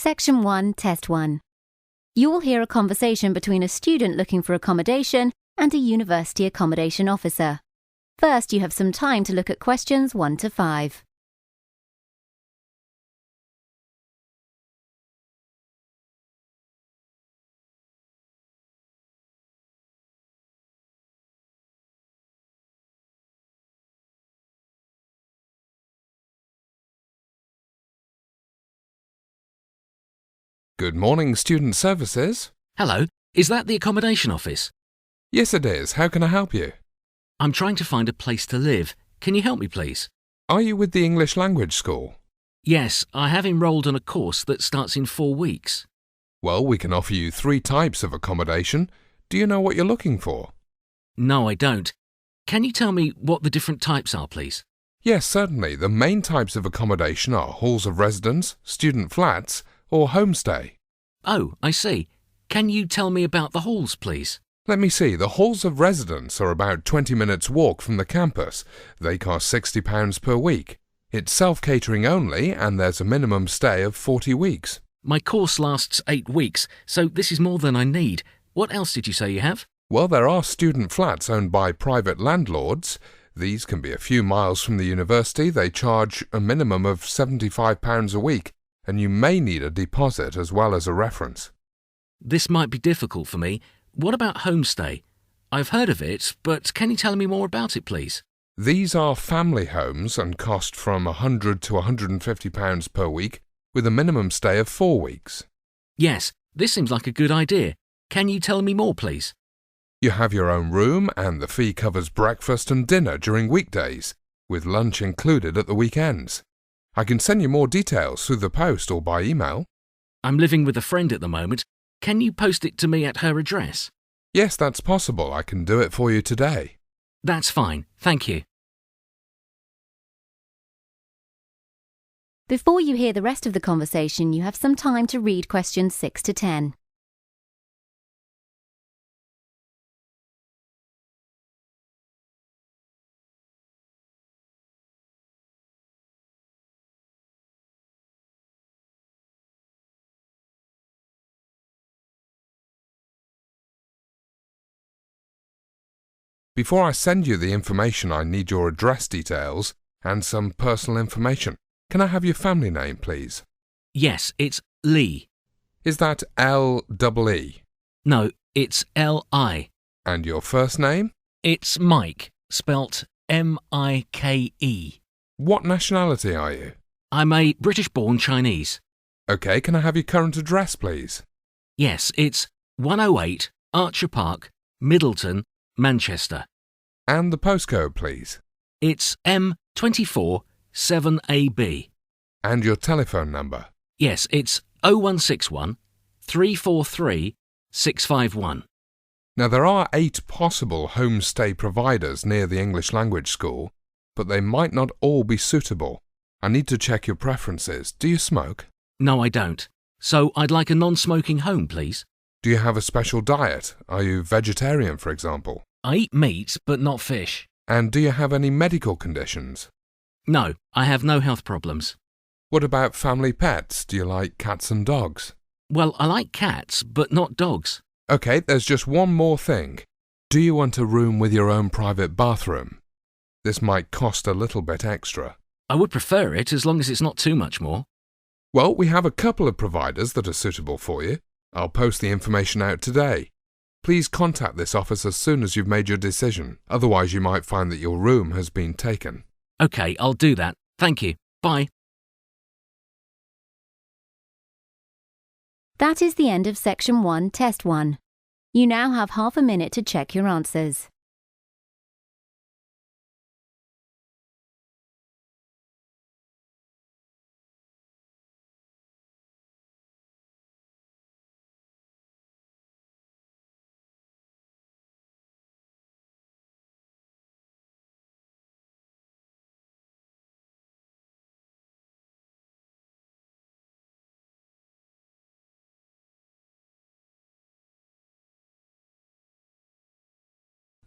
Section 1, Test 1. You will hear a conversation between a student looking for accommodation and a university accommodation officer. First, you have some time to look at questions 1 to 5. Good morning, Student Services. Hello, is that the accommodation office? Yes, it is. How can I help you? I'm trying to find a place to live. Can you help me, please? Are you with the English Language School? Yes, I have enrolled on a course that starts in 4 weeks. Well, we can offer you 3 types of accommodation. Do you know what you're looking for? No, I don't. Can you tell me what the different types are, please? Yes, certainly. The main types of accommodation are halls of residence, student flats, or homestay. Oh, I see. Can you tell me about the halls, please? Let me see. The halls of residence are about 20 minutes walk from the campus. They cost £60 per week. It's self-catering only, and there's a minimum stay of 40 weeks. My course lasts 8 weeks, so this is more than I need. What else did you say you have? Well, there are student flats owned by private landlords. These can be a few miles from the university. They charge a minimum of £75 a week, and you may need a deposit as well as a reference. This might be difficult for me. What about homestay? I've heard of it, but can you tell me more about it, please? These are family homes and cost from £100 to £150 per week, with a minimum stay of 4 weeks. Yes, this seems like a good idea. Can you tell me more, please? You have your own room, and the fee covers breakfast and dinner during weekdays, with lunch included at the weekends. I can send you more details through the post or by email. I'm living with a friend at the moment. Can you post it to me at her address? Yes, that's possible. I can do it for you today. That's fine. Thank you. Before you hear the rest of the conversation, you have some time to read questions 6 to 10. Before I send you the information, I need your address details and some personal information. Can I have your family name, please? Yes, it's Lee. Is that L-E-E? No, it's L-I. And your first name? It's Mike, spelt M-I-K-E. What nationality are you? I'm a British-born Chinese. OK, can I have your current address, please? Yes, it's 108 Archer Park, Middleton, Manchester. And the postcode, please? It's M24 7AB. And your telephone number? Yes, it's 0161 343 651. Now, there are 8 possible homestay providers near the English Language School, but they might not all be suitable. I need to check your preferences. Do you smoke? No, I don't. So I'd like a non-smoking home, please. Do you have a special diet? Are you vegetarian, for example? I eat meat, but not fish. And do you have any medical conditions? No, I have no health problems. What about family pets? Do you like cats and dogs? Well, I like cats, but not dogs. OK, there's just one more thing. Do you want a room with your own private bathroom? This might cost a little bit extra. I would prefer it as long as it's not too much more. Well, we have a couple of providers that are suitable for you. I'll post the information out today. Please contact this office as soon as you've made your decision. Otherwise, you might find that your room has been taken. OK, I'll do that. Thank you. Bye. That is the end of Section 1, Test 1. You now have half a minute to check your answers.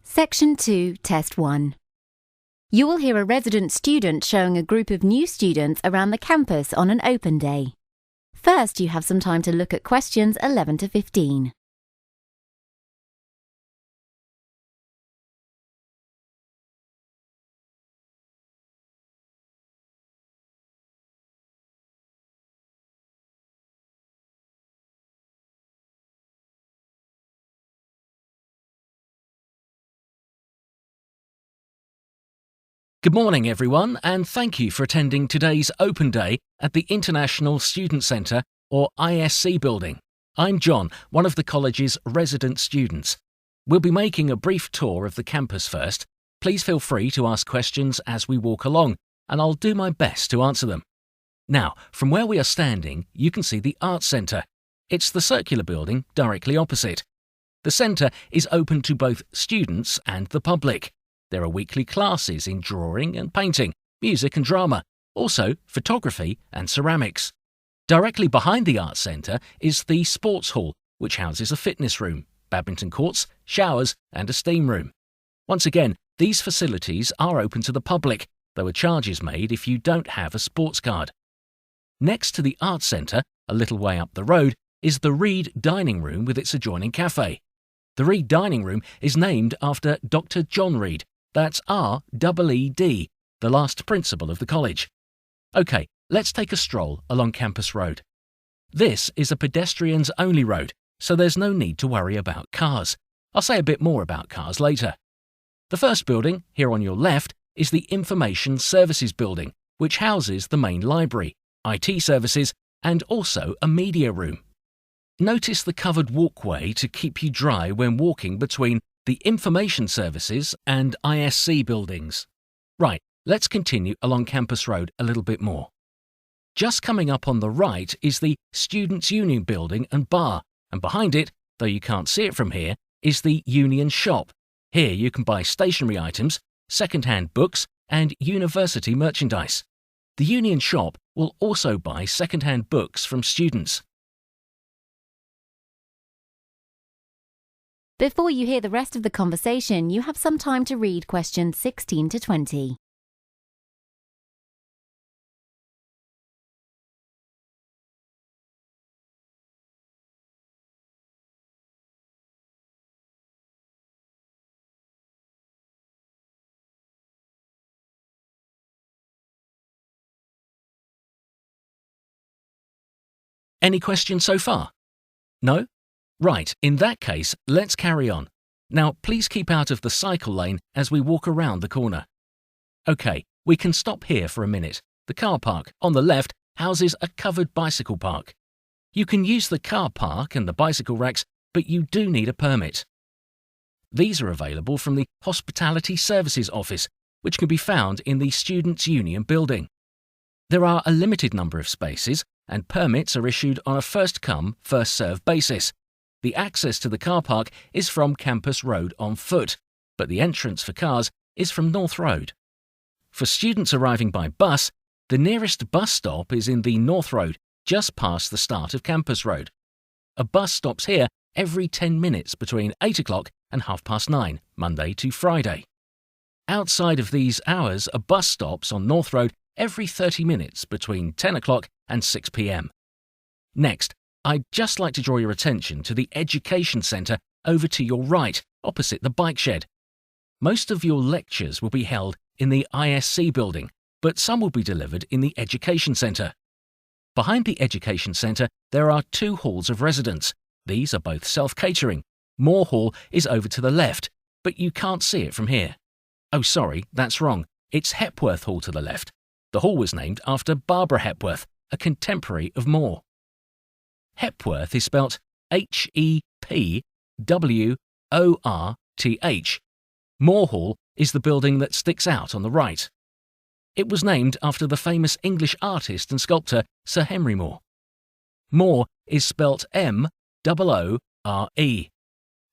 Section 2, Test 1. You will hear a resident student showing a group of new students around the campus on an open day. First, you have some time to look at questions 11 to 15. Good morning, everyone, and thank you for attending today's Open Day at the International Student Centre, or ISC building. I'm John, one of the college's resident students. We'll be making a brief tour of the campus first. Please feel free to ask questions as we walk along, and I'll do my best to answer them. Now, from where we are standing, you can see the Arts Centre. It's the circular building directly opposite. The centre is open to both students and the public. There are weekly classes in drawing and painting, music and drama, also photography and ceramics. Directly behind the Arts Centre is the Sports Hall, which houses a fitness room, badminton courts, showers and a steam room. Once again, these facilities are open to the public, though a charge is made if you don't have a sports card. Next to the Arts Centre, a little way up the road, is the Reed Dining Room with its adjoining cafe. The Reed Dining Room is named after Dr. John Reed. That's R-E-E-D, the last principal of the college. OK, let's take a stroll along Campus Road. This is a pedestrians-only road, so there's no need to worry about cars. I'll say a bit more about cars later. The first building, here on your left, is the Information Services Building, which houses the main library, IT services, and also a media room. Notice the covered walkway to keep you dry when walking between the Information Services and ISC buildings. Right, let's continue along Campus Road a little bit more. Just coming up on the right is the Students' Union building and bar, and behind it, though you can't see it from here, is the Union Shop. Here you can buy stationery items, second-hand books, and university merchandise. The Union Shop will also buy second-hand books from students. Before you hear the rest of the conversation, you have some time to read questions 16 to 20. Any questions so far? No? Right, in that case, let's carry on. Now, please keep out of the cycle lane as we walk around the corner. OK, we can stop here for a minute. The car park, on the left, houses a covered bicycle park. You can use the car park and the bicycle racks, but you do need a permit. These are available from the Hospitality Services Office, which can be found in the Students' Union building. There are a limited number of spaces, and permits are issued on a first-come, first-served basis. The access to the car park is from Campus Road on foot, but the entrance for cars is from North Road. For students arriving by bus, the nearest bus stop is in the North Road, just past the start of Campus Road. A bus stops here every 10 minutes between 8 o'clock and 9:30, Monday to Friday. Outside of these hours, a bus stops on North Road every 30 minutes between 10 o'clock and 6 p.m. Next, I'd just like to draw your attention to the Education Centre over to your right, opposite the bike shed. Most of your lectures will be held in the ISC building, but some will be delivered in the Education Centre. Behind the Education Centre, there are 2 halls of residence. These are both self-catering. Moore Hall is over to the left, but you can't see it from here. Oh, sorry, that's wrong. It's Hepworth Hall to the left. The hall was named after Barbara Hepworth, a contemporary of Moore. Hepworth is spelt Hepworth. Moore Hall is the building that sticks out on the right. It was named after the famous English artist and sculptor Sir Henry Moore. Moore is spelt Moore.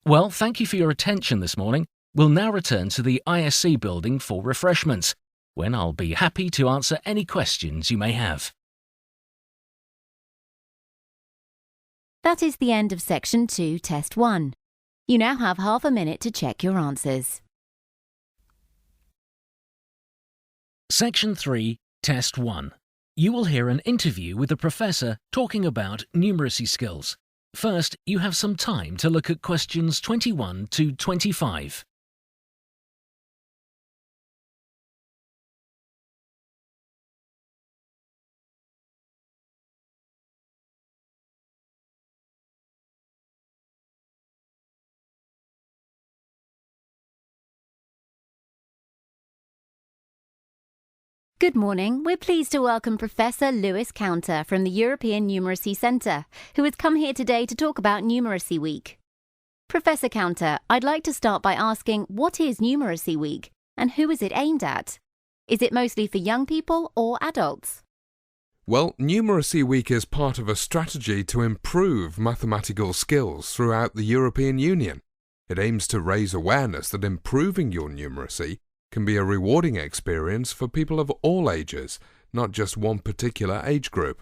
Well, thank you for your attention this morning. We'll now return to the ISC building for refreshments, when I'll be happy to answer any questions you may have. That is the end of Section 2, Test 1. You now have half a minute to check your answers. Section 3, Test 1. You will hear an interview with a professor talking about numeracy skills. First, you have some time to look at questions 21 to 25. Good morning. We're pleased to welcome Professor Lewis Counter from the European Numeracy Centre, who has come here today to talk about Numeracy Week. Professor Counter, I'd like to start by asking, what is Numeracy Week and who is it aimed at? Is it mostly for young people or adults? Well, Numeracy Week is part of a strategy to improve mathematical skills throughout the European Union. It aims to raise awareness that improving your numeracy can be a rewarding experience for people of all ages, not just one particular age group.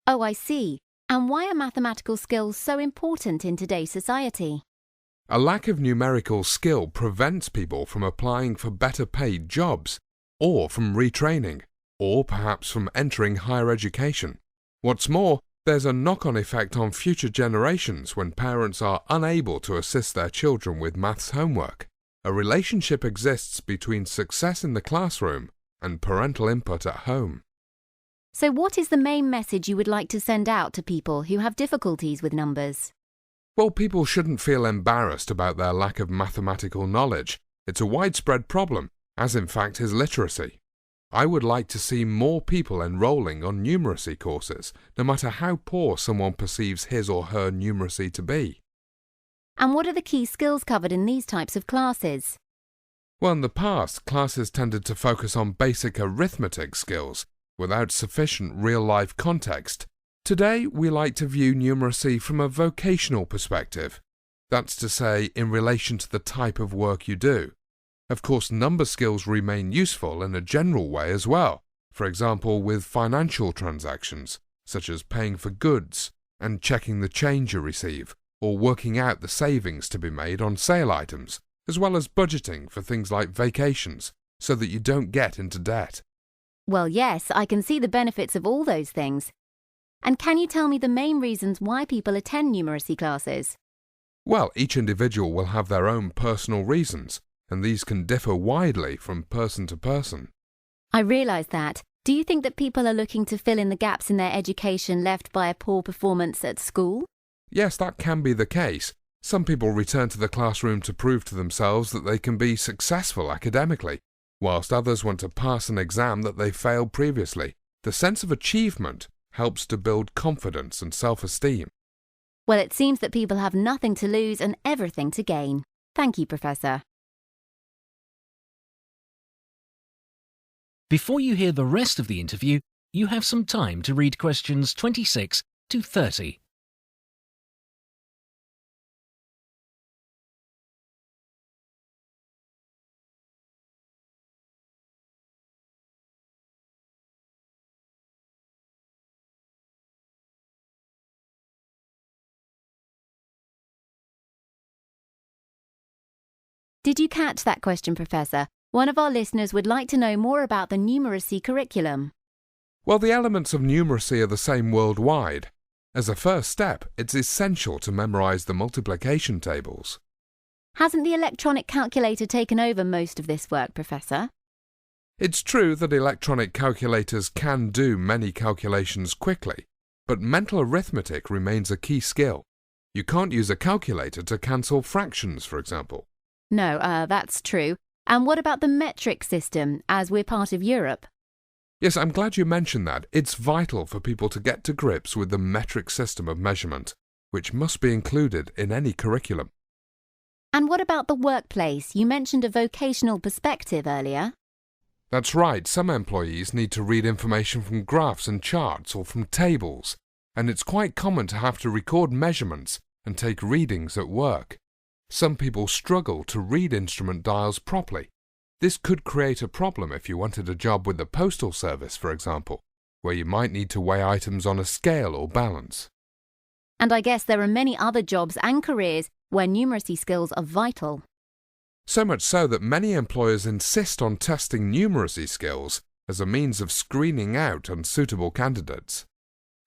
Oh, I see. And why are mathematical skills so important in today's society? A lack of numerical skill prevents people from applying for better paid jobs, or from retraining, or perhaps from entering higher education. What's more, there's a knock-on effect on future generations when parents are unable to assist their children with maths homework. A relationship exists between success in the classroom and parental input at home. So what is the main message you would like to send out to people who have difficulties with numbers? Well, people shouldn't feel embarrassed about their lack of mathematical knowledge. It's a widespread problem, as in fact is literacy. I would like to see more people enrolling on numeracy courses, no matter how poor someone perceives his or her numeracy to be. And what are the key skills covered in these types of classes? Well, in the past, classes tended to focus on basic arithmetic skills without sufficient real-life context. Today, we like to view numeracy from a vocational perspective. That's to say, in relation to the type of work you do. Of course, number skills remain useful in a general way as well, for example with financial transactions, such as paying for goods and checking the change you receive, or working out the savings to be made on sale items, as well as budgeting for things like vacations, so that you don't get into debt. Well, yes, I can see the benefits of all those things. And can you tell me the main reasons why people attend numeracy classes? Well, each individual will have their own personal reasons, and these can differ widely from person to person. I realise that. Do you think that people are looking to fill in the gaps in their education left by a poor performance at school? Yes, that can be the case. Some people return to the classroom to prove to themselves that they can be successful academically, whilst others want to pass an exam that they failed previously. The sense of achievement helps to build confidence and self-esteem. Well, it seems that people have nothing to lose and everything to gain. Thank you, Professor. Before you hear the rest of the interview, you have some time to read questions 26 to 30. Did you catch that question, Professor? One of our listeners would like to know more about the numeracy curriculum. Well, the elements of numeracy are the same worldwide. As a first step, it's essential to memorize the multiplication tables. Hasn't the electronic calculator taken over most of this work, Professor? It's true that electronic calculators can do many calculations quickly, but mental arithmetic remains a key skill. You can't use a calculator to cancel fractions, for example. No, that's true. And what about the metric system, as we're part of Europe? Yes, I'm glad you mentioned that. It's vital for people to get to grips with the metric system of measurement, which must be included in any curriculum. And what about the workplace? You mentioned a vocational perspective earlier. That's right. Some employees need to read information from graphs and charts or from tables, and it's quite common to have to record measurements and take readings at work. Some people struggle to read instrument dials properly. This could create a problem if you wanted a job with the postal service, for example, where you might need to weigh items on a scale or balance. And I guess there are many other jobs and careers where numeracy skills are vital. So much so that many employers insist on testing numeracy skills as a means of screening out unsuitable candidates.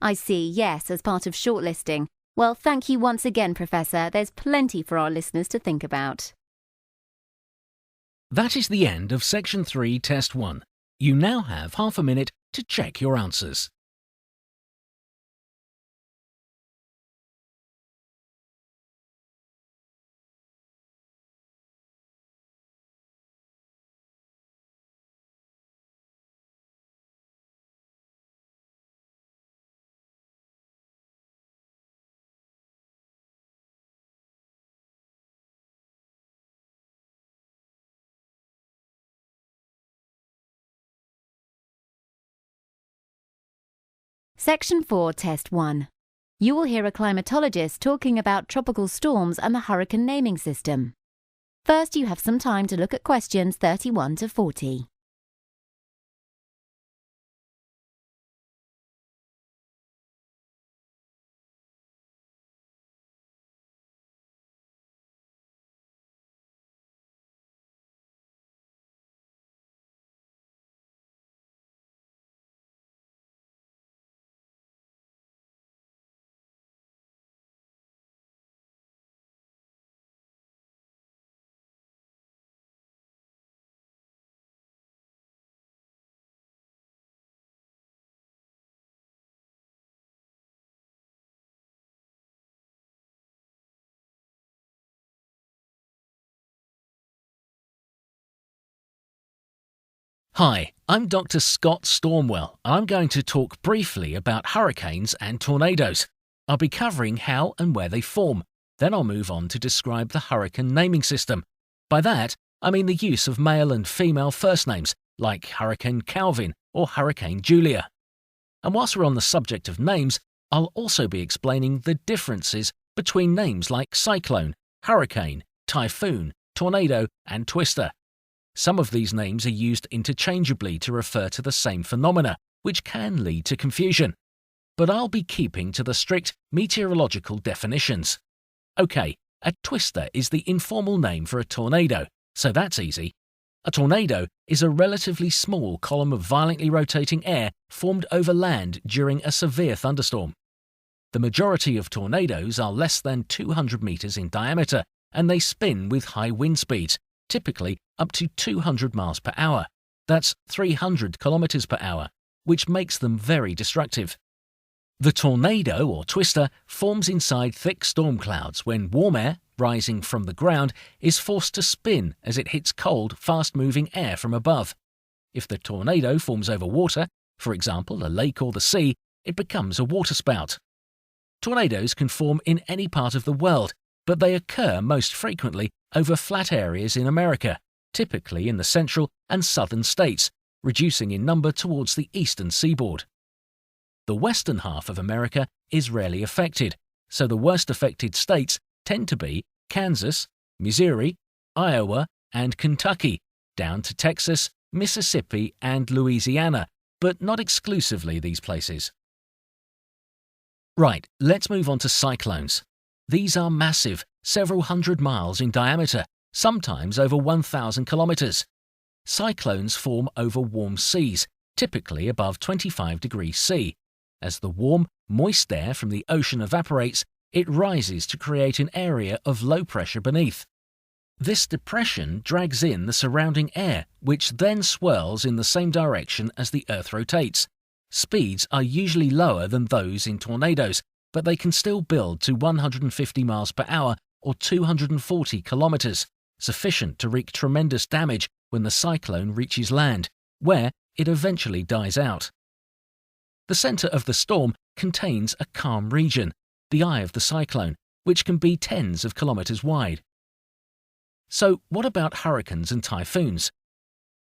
I see, yes, as part of shortlisting. Well, thank you once again, Professor. There's plenty for our listeners to think about. That is the end of Section 3, Test 1. You now have half a minute to check your answers. Section 4, Test 1. You will hear a climatologist talking about tropical storms and the hurricane naming system. First, you have some time to look at questions 31 to 40. Hi, I'm Dr. Scott Stormwell, and I'm going to talk briefly about hurricanes and tornadoes. I'll be covering how and where they form. Then I'll move on to describe the hurricane naming system. By that, I mean the use of male and female first names, like Hurricane Calvin or Hurricane Julia. And whilst we're on the subject of names, I'll also be explaining the differences between names like cyclone, hurricane, typhoon, tornado, and twister. Some of these names are used interchangeably to refer to the same phenomena, which can lead to confusion. But I'll be keeping to the strict meteorological definitions. OK, a twister is the informal name for a tornado, so that's easy. A tornado is a relatively small column of violently rotating air formed over land during a severe thunderstorm. The majority of tornadoes are less than 200 meters in diameter, and they spin with high wind speeds, typically up to 200 miles per hour. That's 300 kilometers per hour, which makes them very destructive. The tornado, or twister, forms inside thick storm clouds when warm air, rising from the ground, is forced to spin as it hits cold, fast-moving air from above. If the tornado forms over water, for example a lake or the sea, it becomes a waterspout. Tornadoes can form in any part of the world, but they occur most frequently over flat areas in America, typically in the central and southern states, reducing in number towards the eastern seaboard. The western half of America is rarely affected, so the worst affected states tend to be Kansas, Missouri, Iowa, and Kentucky, down to Texas, Mississippi, and Louisiana, but not exclusively these places. Right, let's move on to cyclones. These are massive, several hundred miles in diameter, sometimes over 1,000 kilometers. Cyclones form over warm seas, typically above 25 degrees C. As the warm, moist air from the ocean evaporates, it rises to create an area of low pressure beneath. This depression drags in the surrounding air, which then swirls in the same direction as the Earth rotates. Speeds are usually lower than those in tornadoes, but they can still build to 150 miles per hour or 240 kilometers, sufficient to wreak tremendous damage when the cyclone reaches land, where it eventually dies out. The center of the storm contains a calm region, the eye of the cyclone, which can be tens of kilometers wide. So what about hurricanes and typhoons?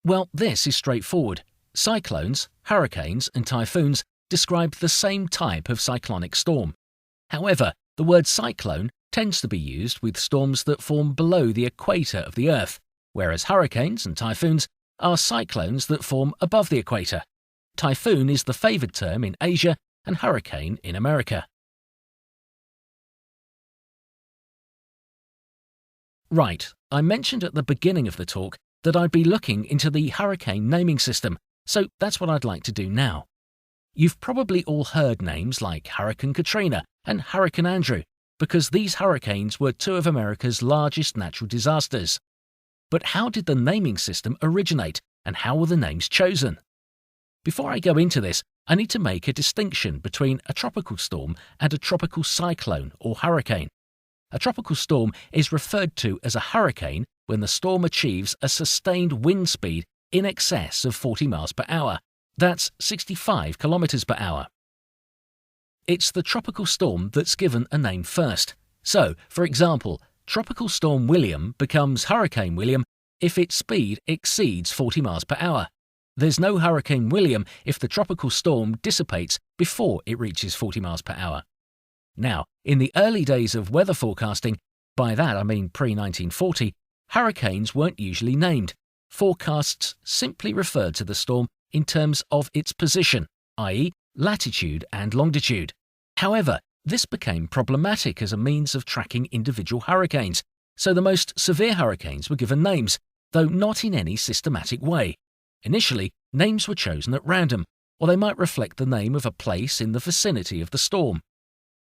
Well, this is straightforward. Cyclones, hurricanes, and typhoons describe the same type of cyclonic storm. However, the word cyclone tends to be used with storms that form below the equator of the Earth, whereas hurricanes and typhoons are cyclones that form above the equator. Typhoon is the favoured term in Asia and hurricane in America. Right, I mentioned at the beginning of the talk that I'd be looking into the hurricane naming system, So that's what I'd like to do now. You've probably all heard names like Hurricane Katrina and Hurricane Andrew, because these hurricanes were two of America's largest natural disasters. But how did the naming system originate, and how were the names chosen? Before I go into this, I need to make a distinction between a tropical storm and a tropical cyclone or hurricane. A tropical storm is referred to as a hurricane when the storm achieves a sustained wind speed in excess of 40 miles per hour. That's 65 kilometers per hour. It's the tropical storm that's given a name first. So, for example, Tropical Storm William becomes Hurricane William if its speed exceeds 40 miles per hour. There's no Hurricane William if the tropical storm dissipates before it reaches 40 miles per hour. Now, in the early days of weather forecasting, by that I mean pre-1940, hurricanes weren't usually named. Forecasts simply referred to the storm in terms of its position, i.e., latitude and longitude. However, this became problematic as a means of tracking individual hurricanes, so the most severe hurricanes were given names, though not in any systematic way. Initially, names were chosen at random, or they might reflect the name of a place in the vicinity of the storm.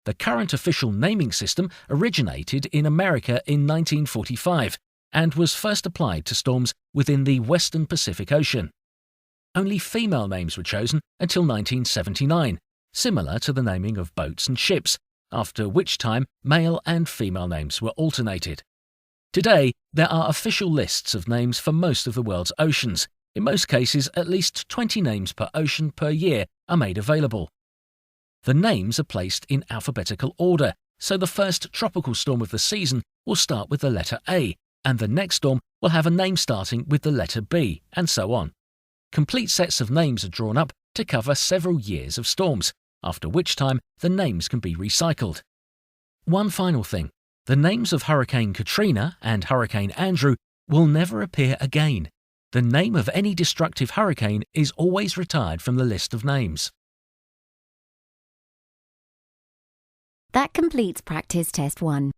The current official naming system originated in America in 1945 and was first applied to storms within the Western Pacific Ocean. Only female names were chosen until 1979, similar to the naming of boats and ships, after which time male and female names were alternated. Today, there are official lists of names for most of the world's oceans. In most cases, at least 20 names per ocean per year are made available. The names are placed in alphabetical order, so the first tropical storm of the season will start with the letter A, and the next storm will have a name starting with the letter B, and so on. Complete sets of names are drawn up to cover several years of storms, after which time the names can be recycled. One final thing, the names of Hurricane Katrina and Hurricane Andrew will never appear again. The name of any destructive hurricane is always retired from the list of names. That completes Practice Test 1.